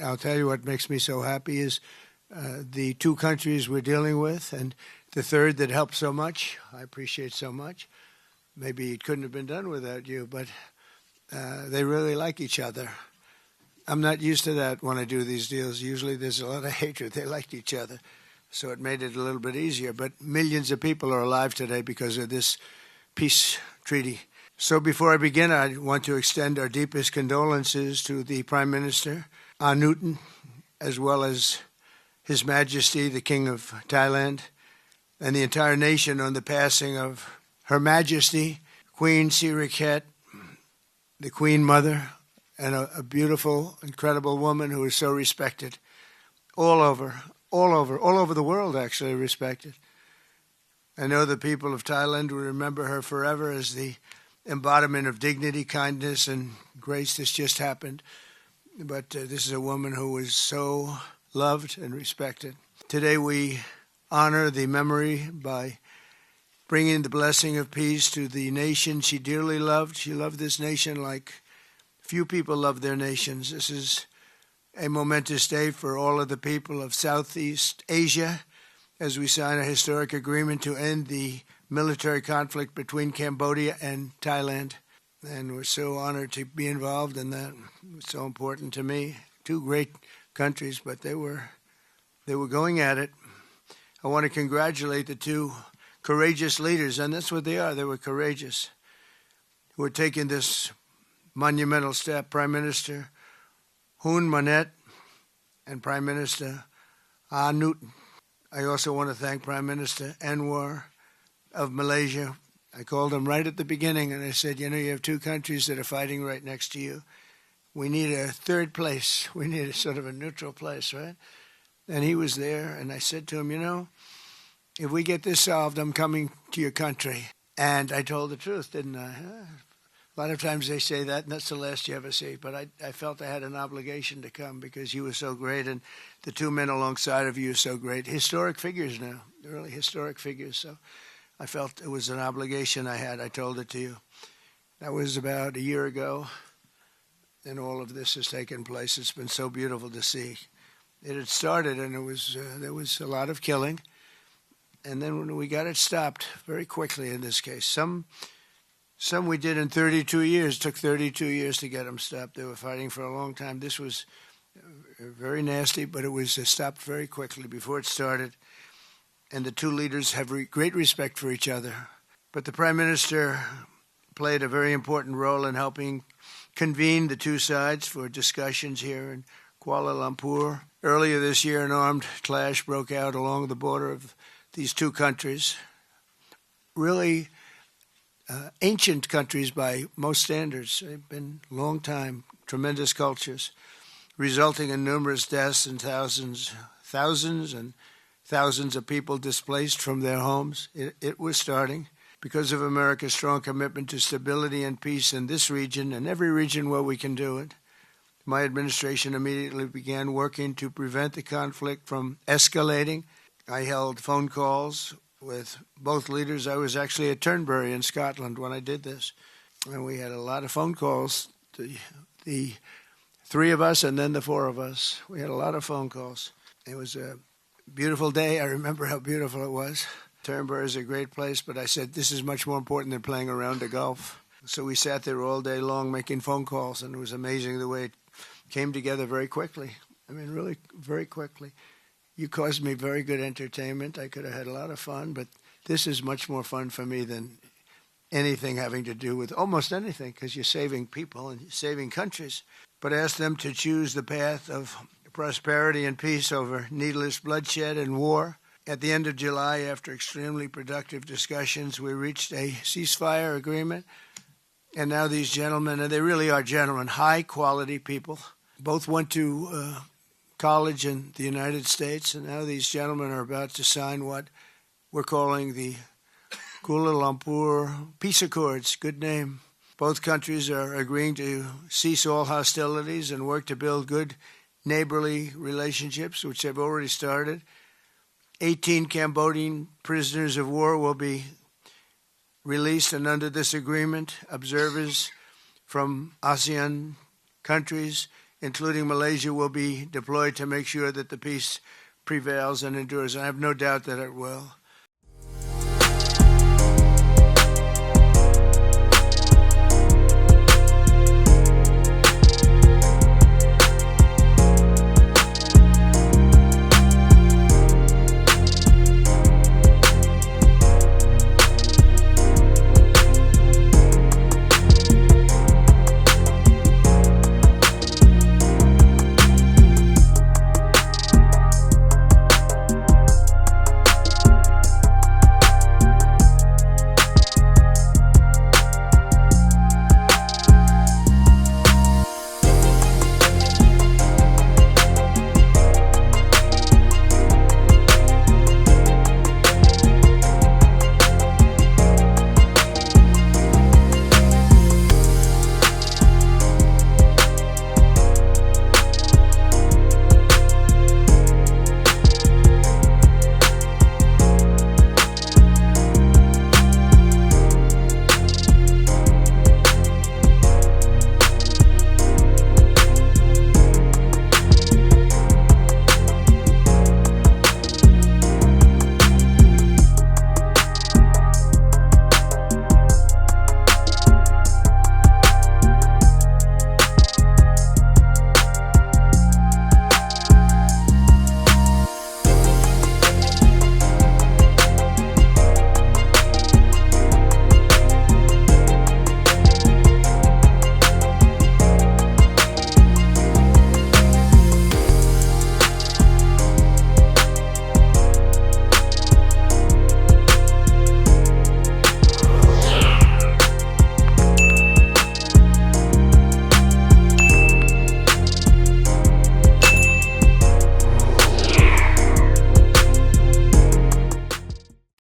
I'll tell you what makes me so happy is the two countries we're dealing with, and the third that helped so much. I appreciate so much. Maybe it couldn't have been done without you, but they really like each other. I'm not used to that when I do these deals. Usually there's a lot of hatred. They liked each other, so it made it a little bit easier. But millions of people are alive today because of this peace treaty. So before I begin, I want to extend our deepest condolences to the Prime Minister, Anutin, as well as His Majesty, the King of Thailand, and the entire nation on the passing of Her Majesty, Queen Sirikit, the Queen Mother, and a beautiful, incredible woman who is so respected all over the world, actually respected. I know the people of Thailand will remember her forever as the embodiment of dignity, kindness, and grace. This just happened. But this is a woman who was so loved and respected. Today we honor the memory by bringing the blessing of peace to the nation she dearly loved. She loved this nation like few people love their nations. This is a momentous day for all of the people of Southeast Asia as we sign a historic agreement to end the military conflict between Cambodia and Thailand. And we're so honored to be involved in that. It's so important to me. Two great countries, but they were going at it. I want to congratulate the two courageous leaders, and that's what they are. They were courageous, who are taking this monumental step. Prime Minister Manet and Prime Minister Anutin. I also want to thank Prime Minister Anwar of Malaysia. I called him right at the beginning and I said, you have two countries that are fighting right next to you. We need a third place. We need a sort of a neutral place, right? And he was there, and I said to him, if we get this solved, I'm coming to your country. And I told the truth, didn't I? A lot of times they say that, and that's the last you ever see. But I felt I had an obligation to come because you were so great, and the two men alongside of you are so great. Historic figures now. They're really historic figures. So I felt it was an obligation I had. I told it to you. That was about a year ago, and all of this has taken place. It's been so beautiful to see. It had started, and there was a lot of killing. And then when we got it stopped very quickly in this case, some we did in 32 years. It took 32 years to get them stopped. They were fighting for a long time. This was very nasty, but it was stopped very quickly before it started. And the two leaders have great respect for each other. But the Prime Minister played a very important role in helping convene the two sides for discussions here in Kuala Lumpur. Earlier this year, an armed clash broke out along the border of these two countries. Really ancient countries by most standards. They've been long time, tremendous cultures, resulting in numerous deaths and thousands and thousands of people displaced from their homes. It was starting because of America's strong commitment to stability and peace in this region and every region where we can do it. My administration immediately began working to prevent the conflict from escalating. I held phone calls with both leaders. I was actually at Turnberry in Scotland when I did this. And we had a lot of phone calls, the three of us and then the four of us. We had a lot of phone calls. It was a beautiful day. I remember how beautiful it was. Turnberry is a great place, but I said, this is much more important than playing around the Gulf. So we sat there all day long making phone calls, and it was amazing the way it came together very quickly. I mean, really very quickly. You caused me very good entertainment. I could have had a lot of fun, but this is much more fun for me than anything having to do with almost anything, because you're saving people and you're saving countries. But ask them to choose the path of prosperity and peace over needless bloodshed and war. At the end of July, after extremely productive discussions, we reached a ceasefire agreement. And now these gentlemen, and they really are gentlemen, high-quality people, both went to college in the United States, and now these gentlemen are about to sign what we're calling the Kuala Lumpur Peace Accords. Good name. Both countries are agreeing to cease all hostilities and work to build good neighborly relationships, which have already started. 18 Cambodian prisoners of war will be released, and under this agreement, observers from ASEAN countries including Malaysia, will be deployed to make sure that the peace prevails and endures. I have no doubt that it will.